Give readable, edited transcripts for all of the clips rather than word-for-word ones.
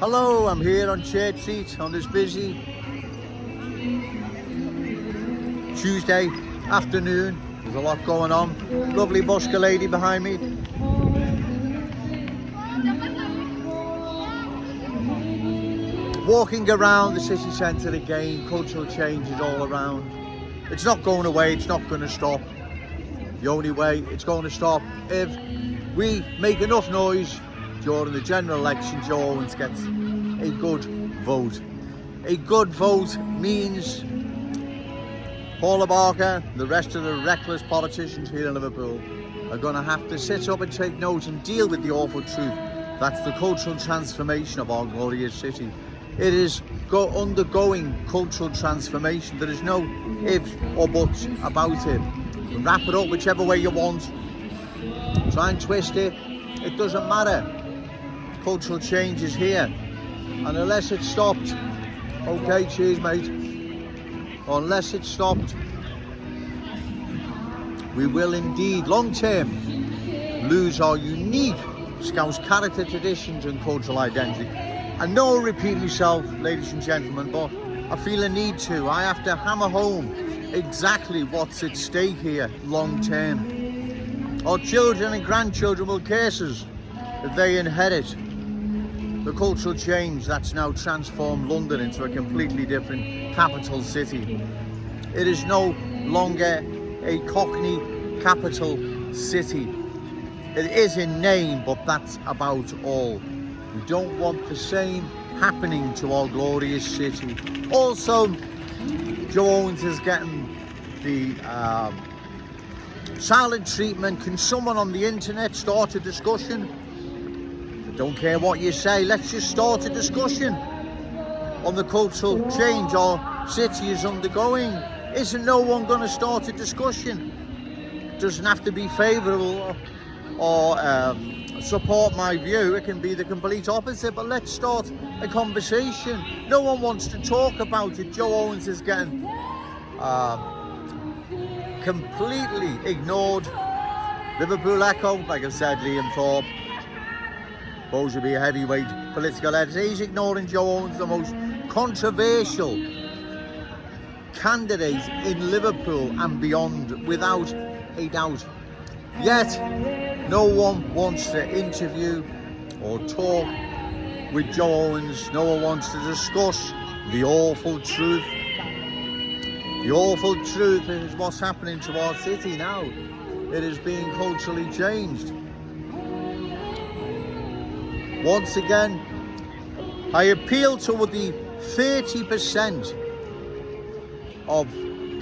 Hello, I'm here on Church Street on this busy Tuesday afternoon. There's a lot going on. Lovely busker lady behind me. Walking around the city centre again, cultural changes all around. It's not going away, it's not going to stop. The only way it's going to stop if we make enough noise during the general election. Joe Owens gets a good vote. A good vote means Paula Barker, the rest of the reckless politicians here in Liverpool are going to have to sit up and take note and deal with the awful truth. That's the cultural transformation of our glorious city. It is undergoing cultural transformation. There is no ifs or buts about it. Wrap it up whichever way you want. Try and twist it. It doesn't matter. Cultural change is here. And unless it's stopped, okay, cheers mate. Unless it's stopped, we will indeed, long term, lose our unique Scouse character, traditions and cultural identity. I know I repeat myself, ladies and gentlemen, but I feel a need to. I have to hammer home exactly what's at stake here long term. Our children and grandchildren will curse us if they inherit the cultural change that's now transformed London into a completely different capital city. It is no longer a Cockney capital city. It is in name, but that's about all. We don't want the same happening to our glorious city. Also, Joe Owens is getting the silent treatment. Can someone on the internet start a discussion? I don't care what you say, let's just start a discussion on the cultural change our city is undergoing. Isn't no one going to start a discussion? It doesn't have to be favourable or support my view. It can be the complete opposite, but let's start a conversation. No one wants to talk about it. Joe Owens is getting completely ignored. Liverpool Echo, like I said, Liam Thorpe, supposed to be a heavyweight political editor. He's ignoring Joe Owens, the most controversial candidate in Liverpool and beyond, without a doubt. Yet, no one wants to interview or talk with Joe Owens. No one wants to discuss the awful truth. The awful truth is what's happening to our city now. It is being culturally changed. Once again, I appeal to the 30% of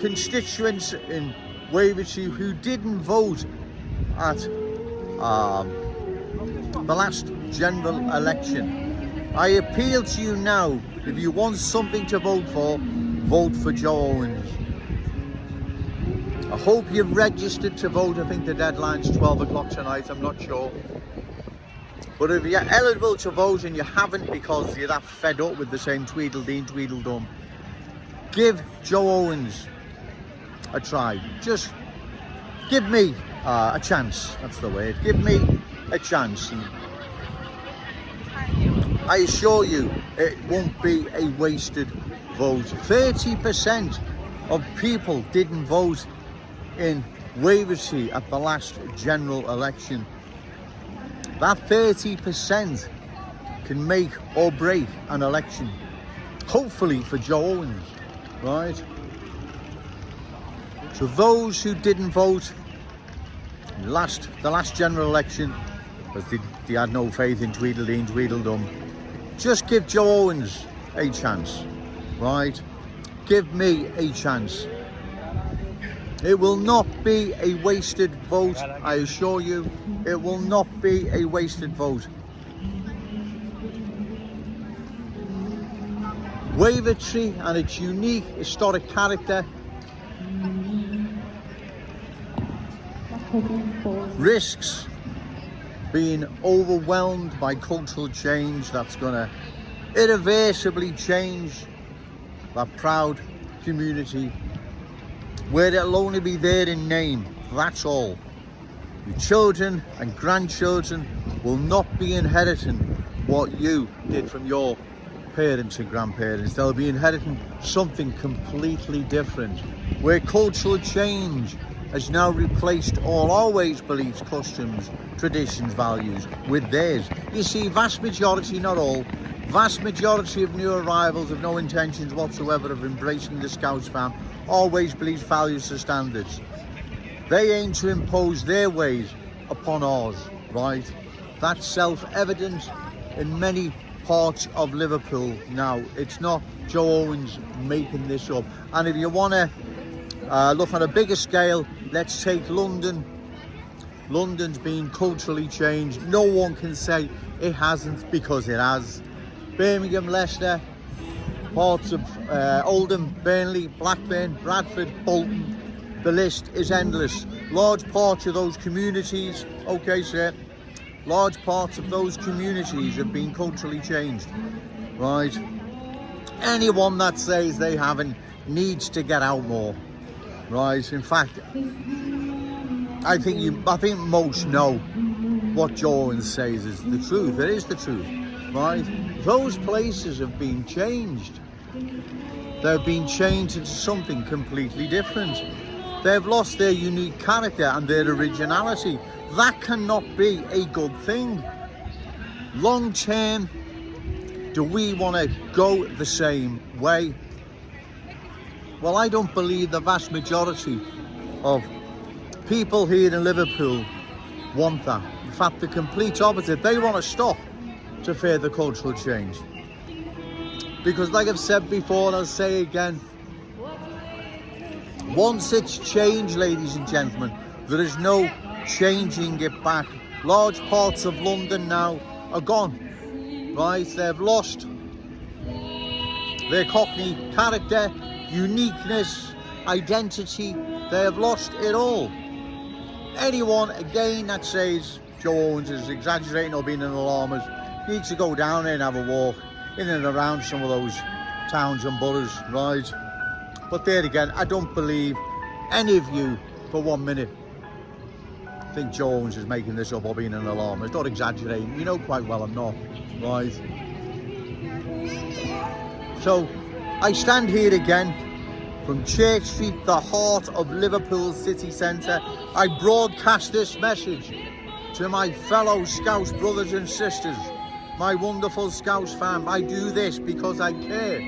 constituents in Wavertree who didn't vote at the last general election. I appeal to you now, if you want something to vote for Joe Owens. I hope you've registered to vote. I think the deadline's 12 o'clock tonight, I'm not sure. But if you're eligible to vote and you haven't because you're that fed up with the same Tweedledee, Tweedledum, give Joe Owens a try. Just give me a chance, that's the word. Give me a chance. And I assure you, it won't be a wasted vote. 30% of people didn't vote in Wavertree at the last general election. That 30% can make or break an election. Hopefully for Joe Owens, right? So those who didn't vote in the last general election, because they had no faith in Tweedledee and Tweedledum, just give Joe Owens a chance, right? Give me a chance. It will not be a wasted vote, I assure you. It will not be a wasted vote. Wavertree and its unique historic character risks being overwhelmed by cultural change that's going to irreversibly change that proud community, where it'll only be there in name, that's all. Your children and grandchildren will not be inheriting what you did from your parents and grandparents. They'll be inheriting something completely different, where cultural change has now replaced all our ways, beliefs, customs, traditions, values with theirs. You see, vast majority, not all, vast majority of new arrivals have no intentions whatsoever of embracing the Scouse fam, always beliefs, values and standards. They aim to impose their ways upon ours, right? That's self-evident in many parts of Liverpool now. It's not Joe Owens making this up. And if you want to look on a bigger scale, let's take London. London's been culturally changed. No one can say it hasn't, because it has. Birmingham, Leicester, parts of Oldham, Burnley, Blackburn, Bradford, Bolton. The list is endless. Large parts of those communities, okay sir, large parts of those communities have been culturally changed, right? Anyone that says they haven't needs to get out more, right? In fact, I think most know what Joe Owens says is the truth. It is the truth, right? Those places have been changed. They've been changed into something completely different. They've lost their unique character and their originality. That cannot be a good thing. Long term, do we want to go the same way? Well, I don't believe the vast majority of people here in Liverpool want that. In fact, the complete opposite. They want to stop to further cultural change. Because like I've said before, and I'll say again, once it's changed, ladies and gentlemen, there is no changing it back. Large parts of London now are gone, right? They've lost their Cockney character, uniqueness, identity. They have lost it all. Anyone, again, that says Joe Owens is exaggerating or being an alarmist needs to go down there and have a walk in and around some of those towns and boroughs, right? But there again, I don't believe any of you for 1 minute think Joe Owens is making this up or being an alarmist. Not exaggerating. You know quite well I'm not, right? So I stand here again from Church Street, the heart of Liverpool city centre. I broadcast this message to my fellow Scouse brothers and sisters, my wonderful Scouse fam. I do this because I care.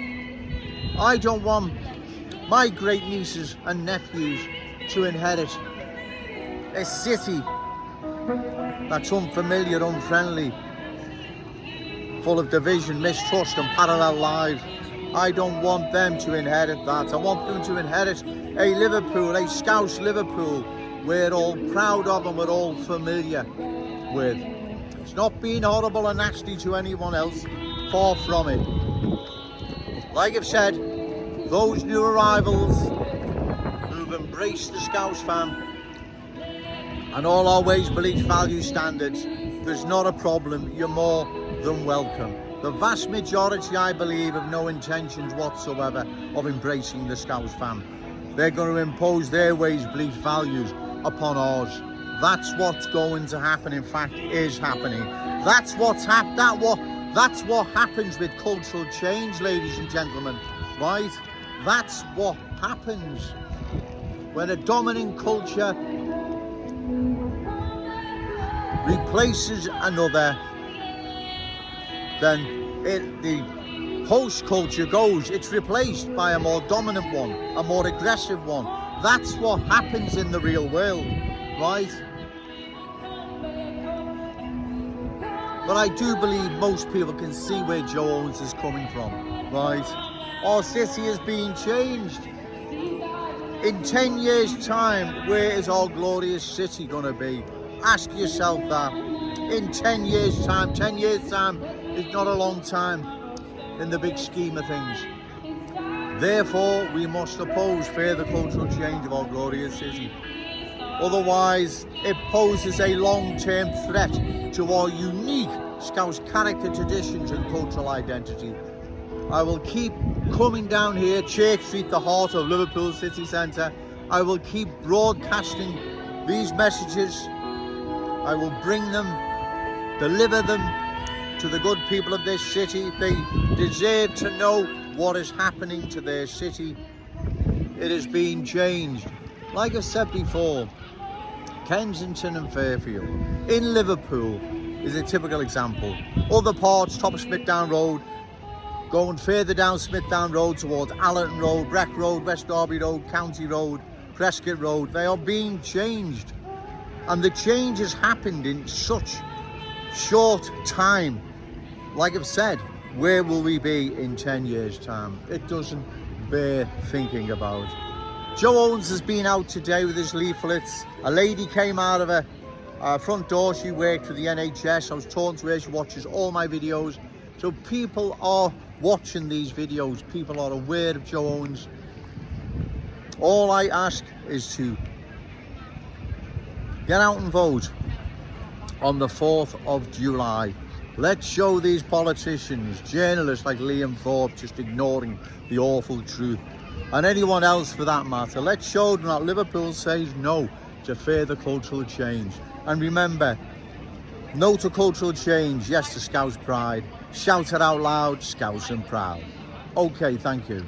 I don't want my great nieces and nephews to inherit a city that's unfamiliar, unfriendly, full of division, mistrust and parallel lives. I don't want them to inherit that. I want them to inherit a Liverpool, a Scouse Liverpool, we're all proud of and we're all familiar with. It's not being horrible and nasty to anyone else, far from it. Like I've said, those new arrivals who've embraced the Scouse fam and all our ways, beliefs, values, standards, there's not a problem. You're more than welcome. The vast majority, I believe, have no intentions whatsoever of embracing the Scouse fam. They're going to impose their ways, beliefs, values upon ours. That's what's going to happen. In fact, is happening. That's what's That's what happens with cultural change, ladies and gentlemen. Right? That's what happens when a dominant culture replaces another. Then the host culture goes, it's replaced by a more dominant one, a more aggressive one. That's what happens in the real world, right? But I do believe most people can see where Joe Owens is coming from, right? Our city is being changed. In 10 years' time, where is our glorious city going to be? Ask yourself that. In 10 years' time is not a long time in the big scheme of things. Therefore, we must oppose further cultural change of our glorious city. Otherwise, it poses a long-term threat to our unique Scouse character, traditions and cultural identity. I will keep coming down here, Church Street, the heart of Liverpool city centre. I will keep broadcasting these messages. I will bring them, deliver them to the good people of this city. They deserve to know what is happening to their city. It has been changed. Like I said before, Kensington and Fairfield in Liverpool is a typical example. Other parts, top of Smithdown Road, going further down Smithdown Road towards Allerton Road, Breck Road, West Derby Road, County Road, Prescott Road, they are being changed. And the change has happened in such short time. Like I've said, where will we be in 10 years' time? It doesn't bear thinking about. Joe Owens has been out today with his leaflets. A lady came out of her front door. She worked for the NHS. I was talking to her. She watches all my videos. So people are watching these videos. People are aware of Joe Owens. All I ask is to get out and vote on the 4th of July. Let's show these politicians, journalists like Liam Thorpe, just ignoring the awful truth. And anyone else for that matter, let's show them that Liverpool says no to further cultural change. And remember, no to cultural change, yes to Scouse pride. Shout it out loud, Scouse and proud. Okay, thank you.